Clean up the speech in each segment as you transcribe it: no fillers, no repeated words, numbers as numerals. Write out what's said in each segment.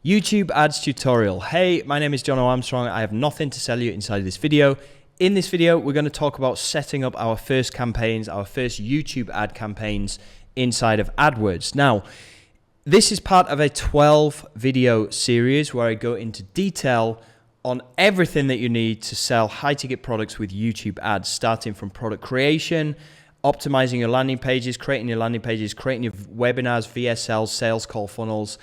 YouTube ads tutorial. Hey, my name is John Armstrong. I have nothing to sell you inside of this video. In this video, we're going to talk about setting up our first campaigns, our first YouTube ad campaigns inside of AdWords. Now, this is part of a 12 video series where I go into detail on everything that you need to sell high ticket products with YouTube ads, starting from product creation, optimizing your landing pages, creating your webinars, VSLs, sales call funnels,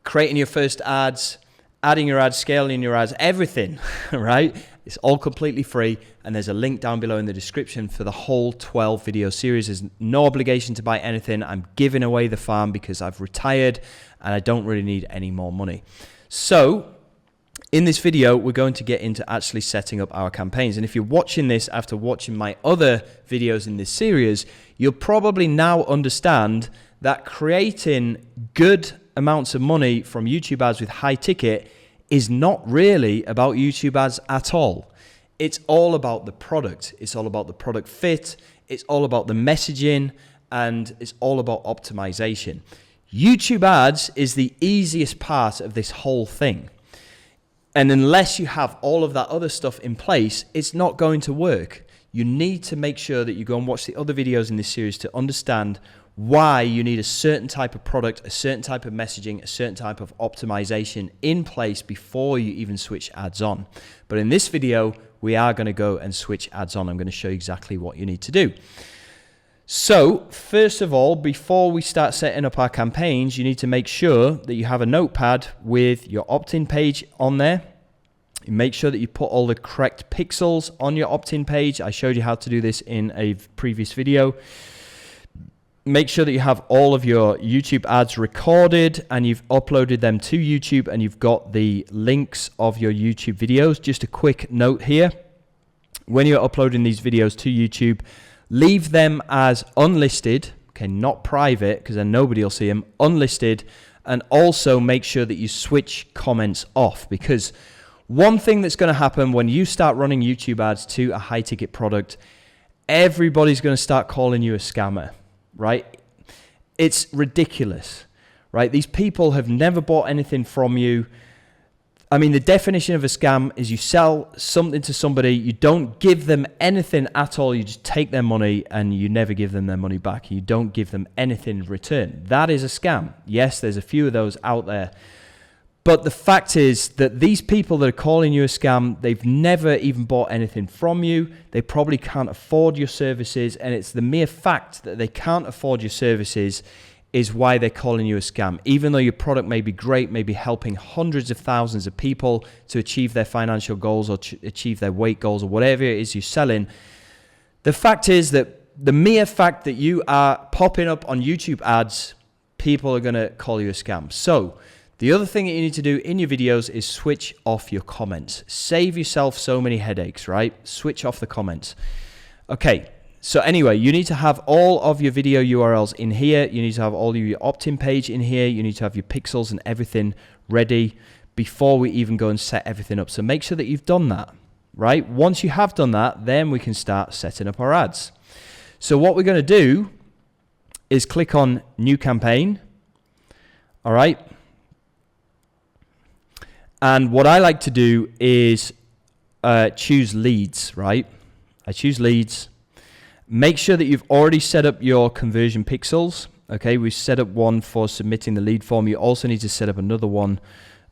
creating your first ads, adding your ads, scaling your ads, everything, right? It's all completely free, and there's a link down below in the description for the whole 12 video series. There's no obligation to buy anything. I'm giving away the farm because I've retired and I don't really need any more money. So in this video, we're going to get into actually setting up our campaigns. And if you're watching this after watching my other videos in this series, you'll probably now understand that creating good amounts of money from YouTube ads with high ticket is not really about YouTube ads at all. It's all about the product. It's all about the product fit. It's all about the messaging, and it's all about optimization. YouTube ads is the easiest part of this whole thing. And unless you have all of that other stuff in place, it's not going to work. You need to make sure that you go and watch the other videos in this series to understand why you need a certain type of product, a certain type of messaging, a certain type of optimization in place before you even switch ads on. But in this video, we are going to go and switch ads on. I'm going to show you exactly what you need to do. So first of all, before we start setting up our campaigns, you need to make sure that you have a notepad with your opt-in page on there. You make sure that you put all the correct pixels on your opt-in page. I showed you how to do this in a previous video. Make sure that you have all of your YouTube ads recorded and you've uploaded them to YouTube and you've got the links of your YouTube videos. Just a quick note here. When you're uploading these videos to YouTube, leave them as unlisted, okay, not private, because then nobody will see them, unlisted, and also make sure that you switch comments off, because one thing that's going to happen when you start running YouTube ads to a high ticket product, everybody's going to start calling you a scammer. Right? It's ridiculous, right? These people have never bought anything from you. I mean, the definition of a scam is you sell something to somebody, you don't give them anything at all, you just take their money and you never give them their money back. You don't give them anything in return. That is a scam. Yes, there's a few of those out there. But the fact is that these people that are calling you a scam, they've never even bought anything from you. They probably can't afford your services. And it's the mere fact that they can't afford your services is why they're calling you a scam. Even though your product may be great, may be helping hundreds of thousands of people to achieve their financial goals or achieve their weight goals or whatever it is you're selling. The fact is that the mere fact that you are popping up on YouTube ads, people are going to call you a scam. So the other thing that you need to do in your videos is switch off your comments. Save yourself so many headaches, right? Switch off the comments. Okay, so anyway, you need to have all of your video URLs in here. You need to have all of your opt-in page in here. You need to have your pixels and everything ready before we even go and set everything up. So make sure that you've done that, right? Once you have done that, then we can start setting up our ads. So what we're going to do is click on New Campaign, all right? And what I like to do is choose leads, right? I choose leads. Make sure that you've already set up your conversion pixels. Okay, we've set up one for submitting the lead form. You also need to set up another one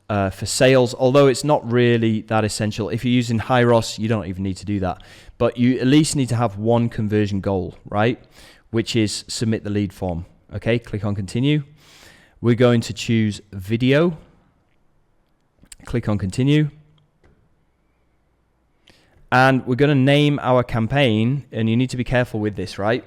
for sales, although it's not really that essential. If you're using Hyros, you don't even need to do that. But you at least need to have one conversion goal, right? Which is submit the lead form. Okay, click on continue. We're going to choose video. Click on continue. And we're going to name our campaign, and you need to be careful with this, right?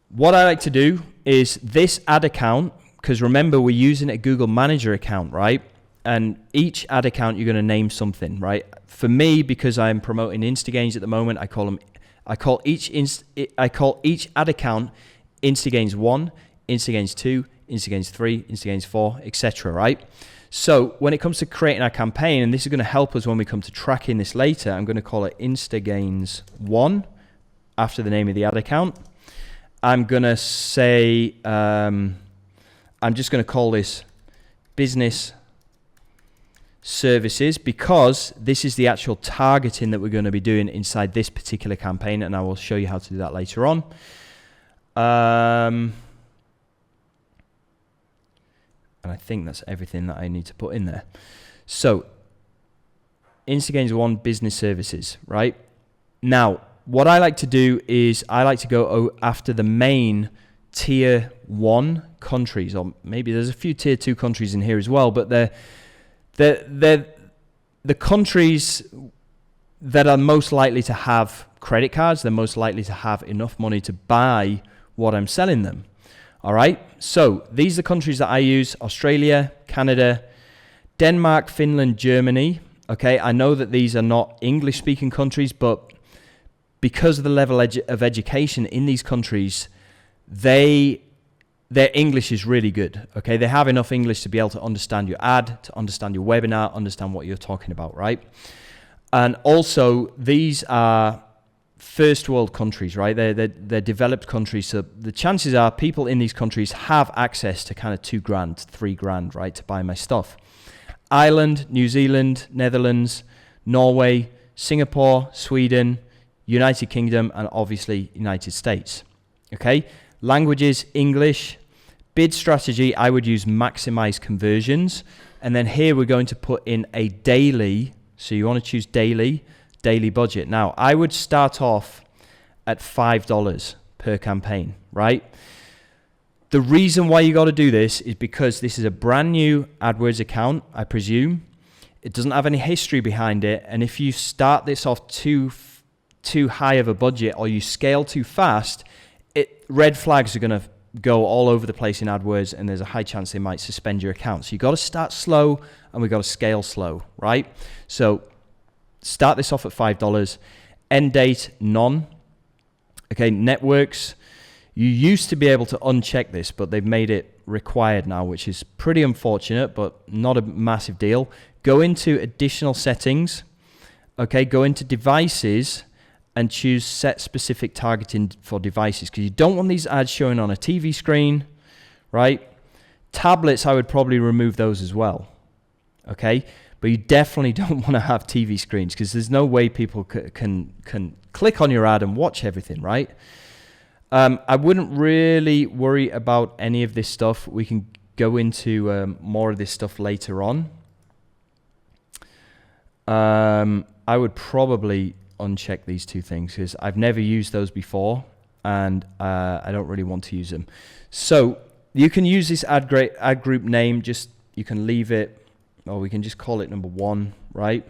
What I like to do is this ad account, because remember we're using a Google Manager account, right? And each ad account you're going to name something, right? For me, because I'm promoting Instagains at the moment, I call each ad account Instagains 1, Instagains 2, Instagains 3, Instagains 4, etc., right? So when it comes to creating our campaign, and this is going to help us when we come to tracking this later, I'm going to call it Instagains 1 after the name of the ad account. I'm going to say, I'm just going to call this business services, because this is the actual targeting that we're going to be doing inside this particular campaign, and I will show you how to do that later on. And I think that's everything that I need to put in there. So Instagame's one, business services, right? Now, what I like to do is I like to go after the main tier 1 countries, or maybe there's a few tier 2 countries in here as well, but they're the countries that are most likely to have credit cards. They're most likely to have enough money to buy what I'm selling them. All right, so these are the countries that I use: Australia, Canada, Denmark, Finland, Germany. Okay, I know that these are not English-speaking countries, but because of the level of education in these countries, their English is really good. Okay, they have enough English to be able to understand your ad, to understand your webinar, understand what you're talking about, right? And also, these are first world countries, right? They're developed countries, so the chances are people in these countries have access to kind of $2,000, $3,000, right, to buy my stuff. Ireland, New Zealand, Netherlands, Norway, Singapore, Sweden, United Kingdom, and obviously United States. Okay, languages, English. Bid strategy, I would use maximize conversions, and then here we're going to put in a daily, so you want to choose daily budget. Now, I would start off at $5 per campaign, right? The reason why you got to do this is because this is a brand new AdWords account, I presume. It doesn't have any history behind it, and if you start this off too high of a budget, or you scale too fast, red flags are going to go all over the place in AdWords, and there's a high chance they might suspend your account. So you got to start slow, and we got to scale slow, right? So start this off at $5. End date, none. Okay, networks. You used to be able to uncheck this, but they've made it required now, which is pretty unfortunate, but not a massive deal. Go into additional settings. Okay, go into devices and choose set specific targeting for devices, because you don't want these ads showing on a TV screen, right? Tablets, I would probably remove those as well. Okay, but you definitely don't want to have TV screens, because there's no way people can click on your ad and watch everything, right? I wouldn't really worry about any of this stuff. We can go into more of this stuff later on. I would probably uncheck these two things, because I've never used those before, and I don't really want to use them. So you can use this ad group name, you can leave it, or we can just call it number 1, right?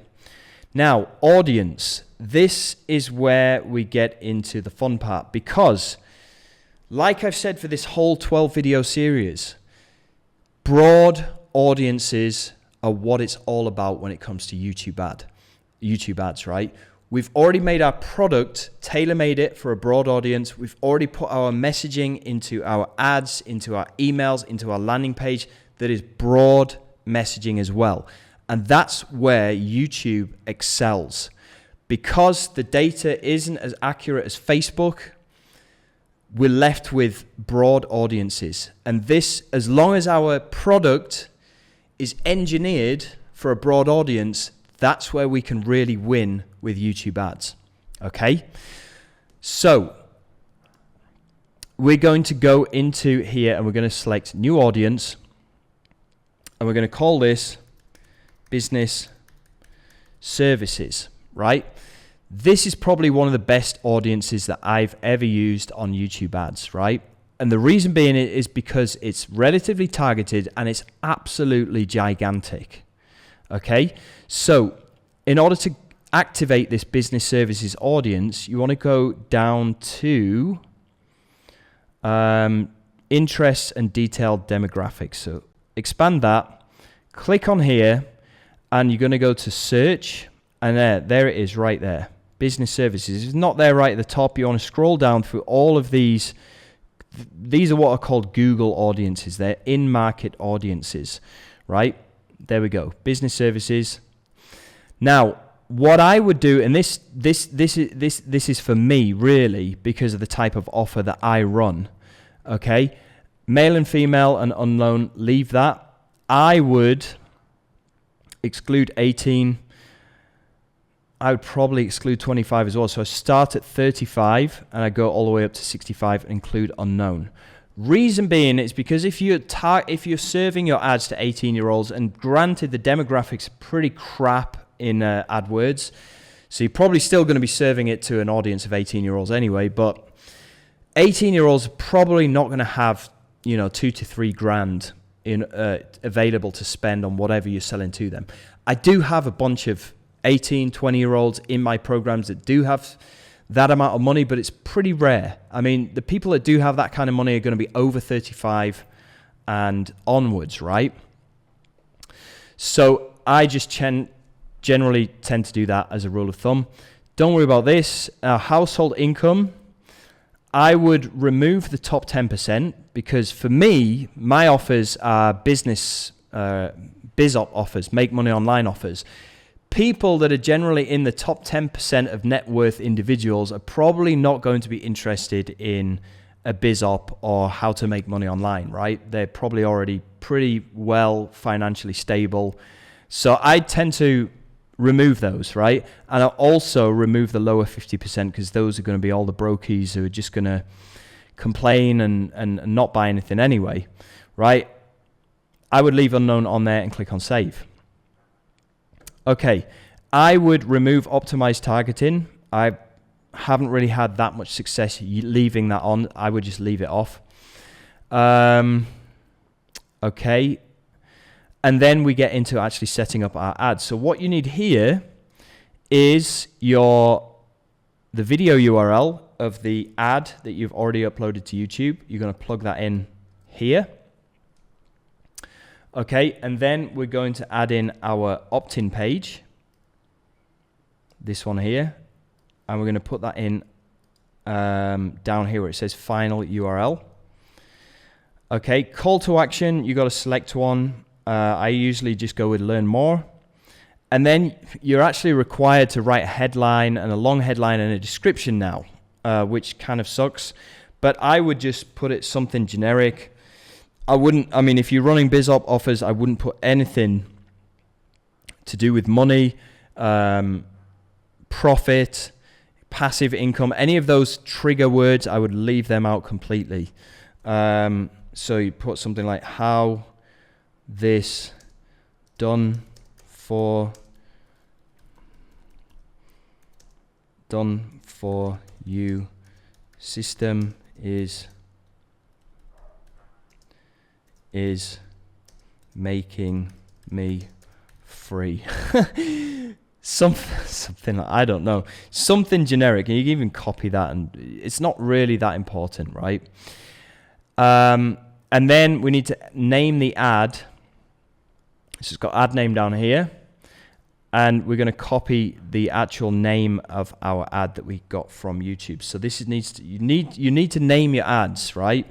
Now, audience. This is where we get into the fun part, because like I've said for this whole 12 video series, broad audiences are what it's all about when it comes to YouTube ads, right? We've already made our product, tailor-made it for a broad audience. We've already put our messaging into our ads, into our emails, into our landing page that is broad messaging as well. And that's where YouTube excels. Because the data isn't as accurate as Facebook, we're left with broad audiences. And this, as long as our product is engineered for a broad audience, that's where we can really win with YouTube ads. Okay? So we're going to go into here and we're going to select new audience, and we're going to call this business services, right? This is probably one of the best audiences that I've ever used on YouTube ads, right? And the reason being is because it's relatively targeted and it's absolutely gigantic. Okay, so in order to activate this business services audience, you want to go down to interests and detailed demographics. So expand that, click on here, and you're going to go to search, and there it is right there. Business services. It's not there right at the top. You want to scroll down through all of these. These are what are called Google audiences. They're in-market audiences, right? There we go. Business services. Now, what I would do, and this is for me really because of the type of offer that I run. Okay, male and female and unknown. Leave that. I would exclude 18. I would probably exclude 25 as well. So I start at 35 and I go all the way up to 65 and include unknown. Reason being is because if you're serving your ads to 18-year-olds, and granted the demographics are pretty crap in AdWords, so you're probably still going to be serving it to an audience of 18-year-olds anyway, but 18-year-olds are probably not going to have, you know, 2 to 3 grand in available to spend on whatever you're selling to them. I do have a bunch of 18, 20-year-olds in my programs that do have that amount of money, but it's pretty rare. I mean, the people that do have that kind of money are going to be over 35 and onwards, right? So I just generally tend to do that as a rule of thumb. Don't worry about this. Household income, I would remove the top 10% because for me, my offers are business, biz op offers, make money online offers. People that are generally in the top 10% of net worth individuals are probably not going to be interested in a biz op or how to make money online, right? They're probably already pretty well financially stable. So I tend to remove those, right? And I'll also remove the lower 50% because those are going to be all the brokies who are just going to complain and not buy anything anyway, right? I would leave unknown on there and click on save. Okay, I would remove optimized targeting. I haven't really had that much success leaving that on. I would just leave it off. Okay, and then we get into actually setting up our ads. So what you need here is the video URL of the ad that you've already uploaded to YouTube. You're going to plug that in here. Okay, and then we're going to add in our opt-in page, this one here, and we're going to put that in down here where it says final URL. Okay, call to action, you got to select one. I usually just go with learn more. And then you're actually required to write a headline and a long headline and a description now, which kind of sucks. But I would just put it something generic. I mean, if you're running biz op offers, I wouldn't put anything to do with money, profit, passive income, any of those trigger words, I would leave them out completely. So you put something like how this done for you system is making me free. Something I don't know, something generic, and you can even copy that, and it's not really that important, right? And then we need to name the ad. So it's got ad name down here, and we're going to copy the actual name of our ad that we got from YouTube. So this you need to name your ads, right?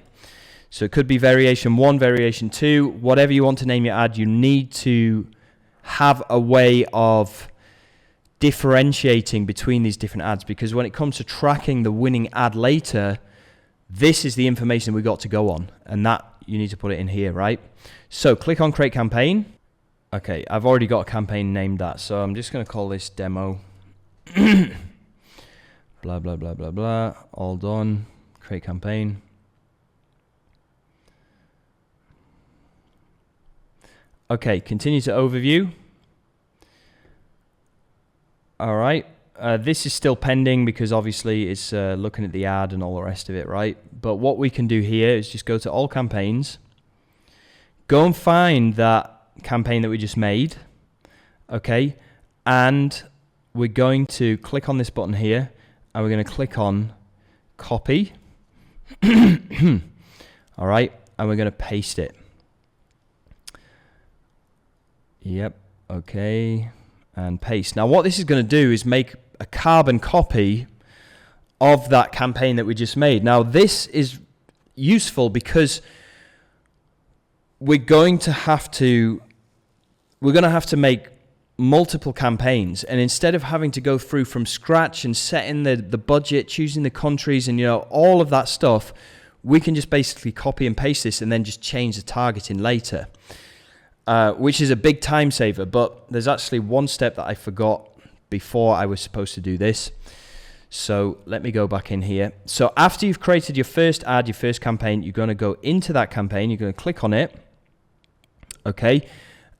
So it could be variation 1, variation 2, whatever you want to name your ad. You need to have a way of differentiating between these different ads, because when it comes to tracking the winning ad later, this is the information we got to go on, and that you need to put it in here, right? So click on create campaign. Okay, I've already got a campaign named that, so I'm just going to call this demo. Blah, blah, blah, blah, blah. All done. Create campaign. Okay, continue to overview. All right, this is still pending because obviously it's looking at the ad and all the rest of it, right? But what we can do here is just go to all campaigns, go and find that campaign that we just made, okay? And we're going to click on this button here, and we're going to click on copy. All right, and we're going to paste it. Yep, okay, and paste. Now what this is going to do is make a carbon copy of that campaign that we just made. Now this is useful because we're going to have to make multiple campaigns, and instead of having to go through from scratch and setting the budget, choosing the countries, and all of that stuff, we can just basically copy and paste this and then just change the targeting later. which is a big time saver, but there's actually one step that I forgot before I was supposed to do this. So let me go back in here. So after you've created your first ad, your first campaign, you're going to go into that campaign. You're going to click on it. Okay.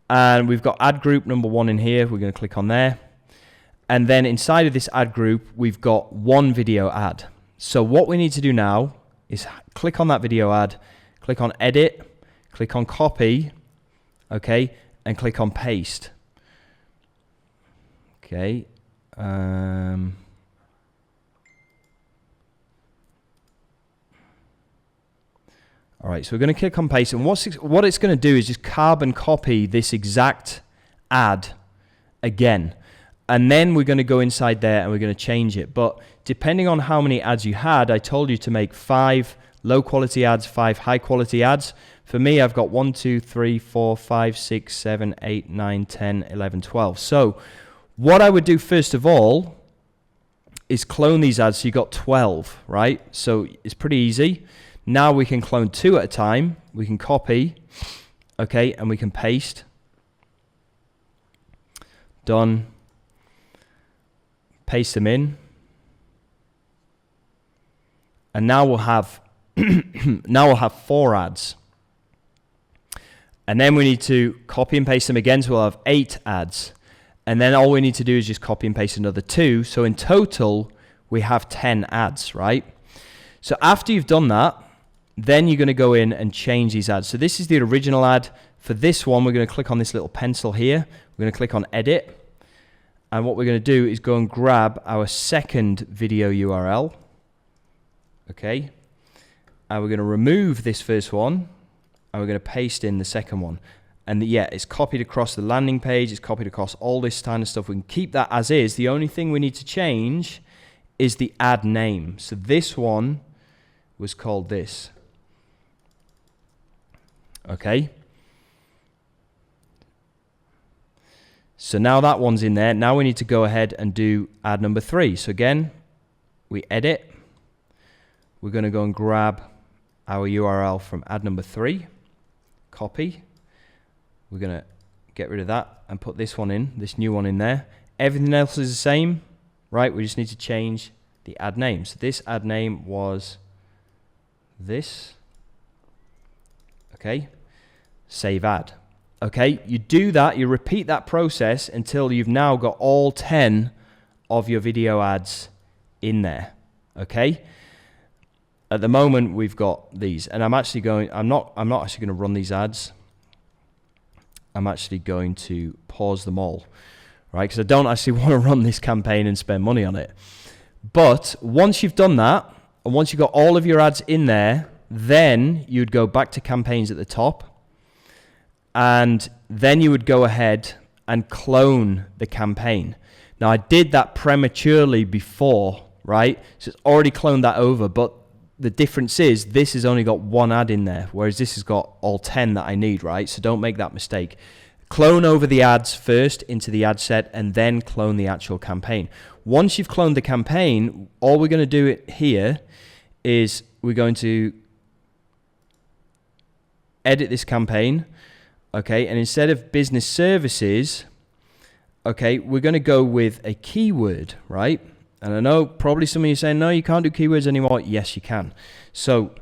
And we've got ad group number 1 in here. We're going to click on there. And then inside of this ad group, we've got one video ad. So what we need to do now is click on that video ad, click on edit, click on copy, okay, and click on paste. Okay. All right, so we're going to click on paste, and what it's going to do is just carbon copy this exact ad again. And then we're going to go inside there and we're going to change it. But depending on how many ads you had, I told you to make 5 low quality ads, 5 high quality ads. For me, I've got 1, 2, 3, 4, 5, 6, 7, 8, 9, 10, 11, 12. So what I would do first of all is clone these ads. So you got 12, right? So it's pretty easy. Now we can clone 2 at a time. We can copy, okay, and we can paste. Done. Paste them in. And now we'll have 4 ads. And then we need to copy and paste them again, so we'll have 8 ads. And then all we need to do is just copy and paste another 2. So in total, we have 10 ads, right? So after you've done that, then you're going to go in and change these ads. So this is the original ad. For this one, we're going to click on this little pencil here. We're going to click on edit. And what we're going to do is go and grab our second video URL. Okay. And we're going to remove this first one. And we're going to paste in the second one. And yeah, it's copied across the landing page. It's copied across all this kind of stuff. We can keep that as is. The only thing we need to change is the ad name. So this one was called this. Okay. So now that one's in there. Now we need to go ahead and do ad number 3. So again, we edit. We're going to go and grab our URL from ad number 3. Copy. We're going to get rid of that and put this one in, this new one in there. Everything else is the same, right? We just need to change the ad name. So this ad name was this. Okay. Save ad. Okay, you do that, you repeat that process until you've now got all 10 of your video ads in there. Okay? At the moment we've got these, and I'm not actually going to run these ads. I'm actually going to pause them all, right? Because I don't actually want to run this campaign and spend money on it. But once you've done that, and once you've got all of your ads in there, then you'd go back to campaigns at the top. And then you would go ahead and clone the campaign. Now I did that prematurely before, right? So it's already cloned that over, but the difference is this has only got 1 ad in there, whereas this has got all 10 that I need, right? So don't make that mistake. Clone over the ads first into the ad set and then clone the actual campaign. Once you've cloned the campaign, all we're going to do here is we're going to edit this campaign. Okay, and instead of business services, okay, we're going to go with a keyword, right? And I know probably some of you are saying, no, you can't do keywords anymore. Yes, you can. So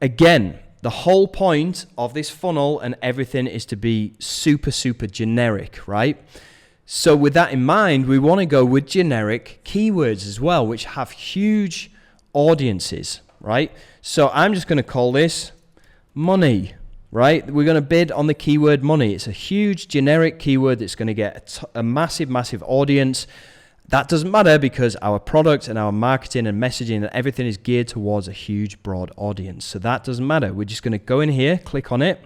again, the whole point of this funnel and everything is to be super, super generic, right? So with that in mind, we want to go with generic keywords as well, which have huge audiences, right? So I'm just going to call this money. Right? We're going to bid on the keyword money. It's a huge generic keyword that's going to get a massive, massive audience. That doesn't matter because our product and our marketing and messaging and everything is geared towards a huge, broad audience. So that doesn't matter. We're just going to go in here, click on it.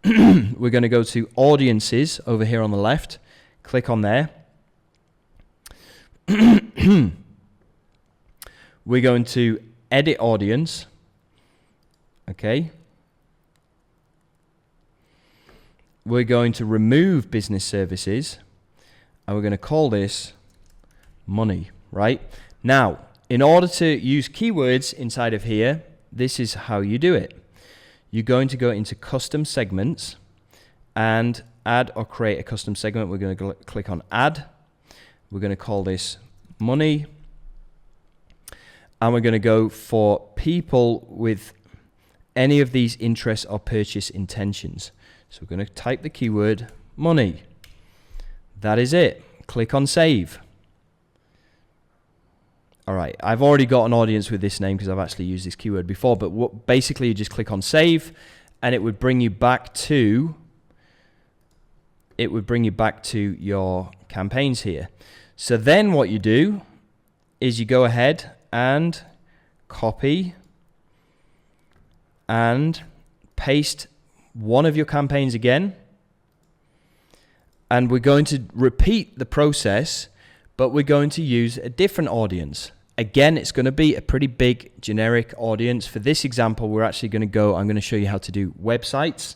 We're going to go to audiences over here on the left. Click on there. We're going to edit audience. Okay. We're going to remove business services and we're going to call this money, right? Now, in order to use keywords inside of here, this is how you do it. You're going to go into custom segments and add or create a custom segment. We're going to click on add. We're going to call this money. And we're going to go for people with any of these interests or purchase intentions. So we're going to type the keyword money. That is it. Click on save. All right, I've already got an audience with this name because I've actually used this keyword before, but basically you just click on save and it would bring you back to your campaigns here. So then what you do is you go ahead and copy and paste one of your campaigns again. And we're going to repeat the process, but we're going to use a different audience. Again, it's going to be a pretty big generic audience. For this example, we're actually going to I'm going to show you how to do websites,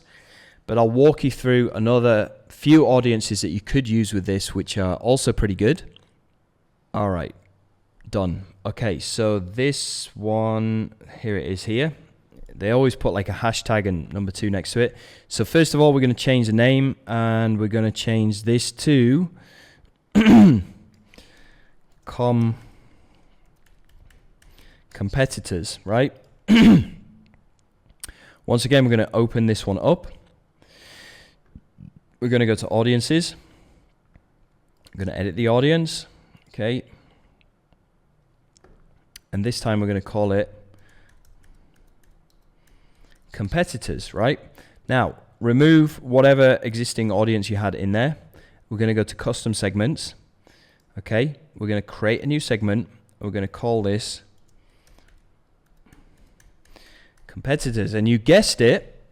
but I'll walk you through another few audiences that you could use with this, which are also pretty good. All right, done. Okay, so this one, here it is here. They always put like a hashtag and number 2 next to it. So first of all, we're going to change the name and we're going to change this to competitors, right? Once again, we're going to open this one up. We're going to go to audiences. I'm going to edit the audience. Okay. And this time we're going to call it competitors, right? Now, remove whatever existing audience you had in there. We're going to go to custom segments. Okay. We're going to create a new segment. We're going to call this competitors. And you guessed it,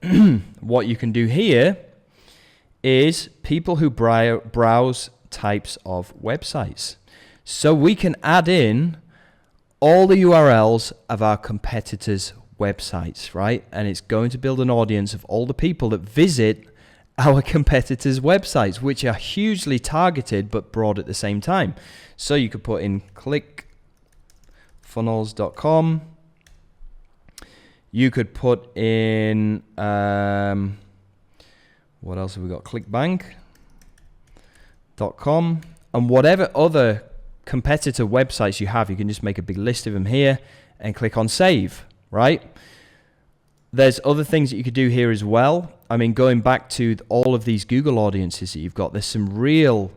what you can do here is people who browse types of websites. So we can add in all the URLs of our competitors' websites, right? And it's going to build an audience of all the people that visit our competitors' websites, which are hugely targeted but broad at the same time. So you could put in clickfunnels.com. You could put in, what else have we got? clickbank.com. And whatever other competitor websites you have, you can just make a big list of them here and click on save, right? There's other things that you could do here as well. I mean, going back to all of these Google audiences that you've got, there's some real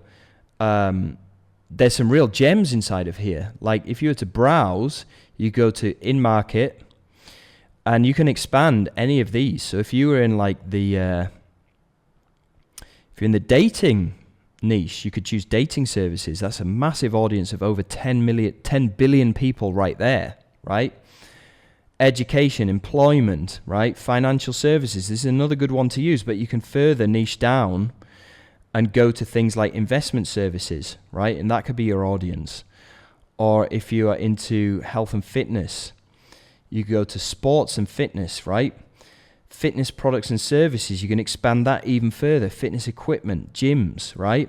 gems inside of here. Like if you were to browse, you go to in market and you can expand any of these. So if you were in like if you're in the dating niche, you could choose dating services. That's a massive audience of over 10 billion people right there, right? Education, employment, right? Financial services. This is another good one to use, but you can further niche down and go to things like investment services, right? And that could be your audience. Or if you are into health and fitness, you go to sports and fitness, right? Fitness products and services, you can expand that even further. Fitness equipment, gyms, right?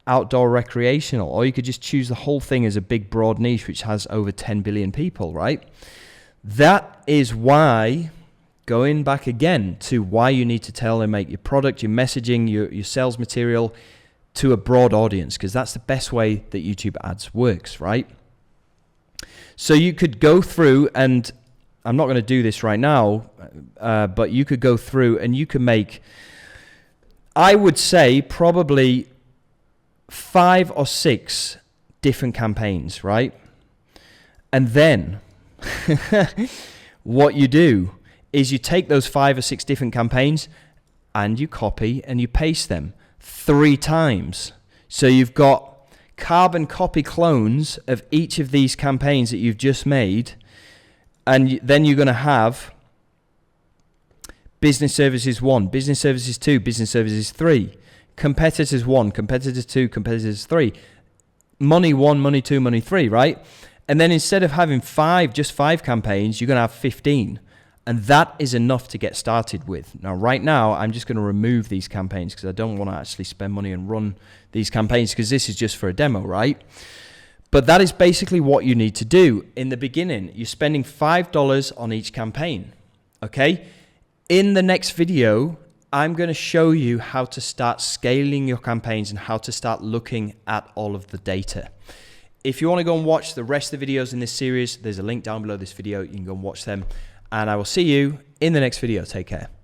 Outdoor recreational, or you could just choose the whole thing as a big broad niche which has over 10 billion people, right? That is why, going back again to why you need to tailor-make your product, your messaging, your sales material to a broad audience, because that's the best way that YouTube ads works, right? So you could go through, and I'm not going to do this right now, but you could go through and you can make, I would say, probably 5 or 6 different campaigns, right? And then what you do is you take those 5 or 6 different campaigns and you copy and you paste them 3 times. So you've got carbon copy clones of each of these campaigns that you've just made, and then you're going to have business services 1, business services 2, business services 3, competitors 1, competitors 2, competitors 3, money 1, money 2, money 3, right? And then instead of having just 5 campaigns, you're going to have 15. And that is enough to get started with. Now, right now, I'm just going to remove these campaigns because I don't want to actually spend money and run these campaigns because this is just for a demo, right? But that is basically what you need to do. In the beginning, you're spending $5 on each campaign, okay? In the next video, I'm going to show you how to start scaling your campaigns and how to start looking at all of the data. If you want to go and watch the rest of the videos in this series, there's a link down below this video. You can go and watch them. And I will see you in the next video. Take care.